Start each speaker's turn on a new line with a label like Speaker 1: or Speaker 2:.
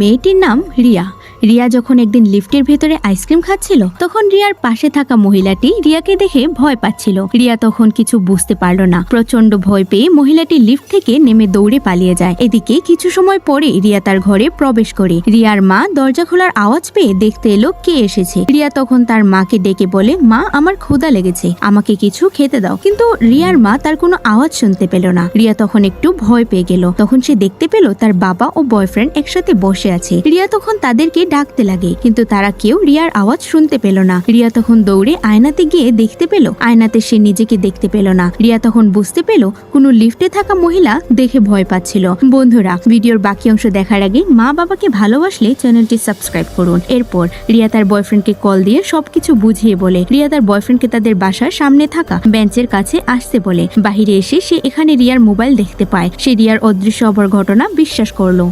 Speaker 1: মেয়েটির নাম রিয়া। রিয়া যখন একদিন লিফটের ভেতরে আইসক্রিম খাচ্ছিল তখন রিয়ার পাশে থাকা মহিলাটি রিয়াকে দেখে ভয় পাচ্ছিল। রিয়া তখন কিছু বুঝতে পারলো না। প্রচন্ড ভয় পেয়ে মহিলাটি লিফট থেকে নেমে দৌড়ে পালিয়ে যায়। এদিকে কিছু সময় পরে রিয়া তার ঘরে প্রবেশ করে। রিয়ার মা দরজা খোলার আওয়াজ পেয়ে দেখতে এলো কে এসেছে। রিয়া তখন তার মাকে ডেকে বলে, মা আমার ক্ষুধা লেগেছে, আমাকে কিছু খেতে দাও। কিন্তু রিয়ার মা তার কোনো আওয়াজ শুনতে পেল না। রিয়া তখন একটু ভয় পেয়ে গেল। তখন সে দেখতে পেল তার বাবা ও বয়ফ্রেন্ড একসাথে বসে আছে। রিয়া তখন তাদেরকে ডাকতে লাগে কিন্তু তারা কেউ রিয়ার আওয়াজ শুনতে পেল না। রিয়া তখন দৌড়ে আয়নাতে গিয়ে দেখতে পেল আয়নাতে সে নিজেকে দেখতে পেল না। রিয়া তখন বুঝতে পেল কোনো লিফটে থাকা মহিলা দেখে ভয় পাচ্ছিল। বন্ধুরা, ভিডিওর বাকি অংশ দেখার আগে মা বাবাকে ভালোবাসলে চ্যানেলটি সাবস্ক্রাইব করুন। এরপর রিয়া তার বয়ফ্রেন্ডকে কল দিয়ে সবকিছু বুঝিয়ে বলে। রিয়া তার বয়ফ্রেন্ডকে তাদের বাসার সামনে থাকা বেঞ্চের কাছে আসতে বলে। বাহিরে এসে সে এখানে রিয়ার মোবাইল দেখতে পায়। সে রিয়ার অদৃশ্য হবার ঘটনা বিশ্বাস করলো।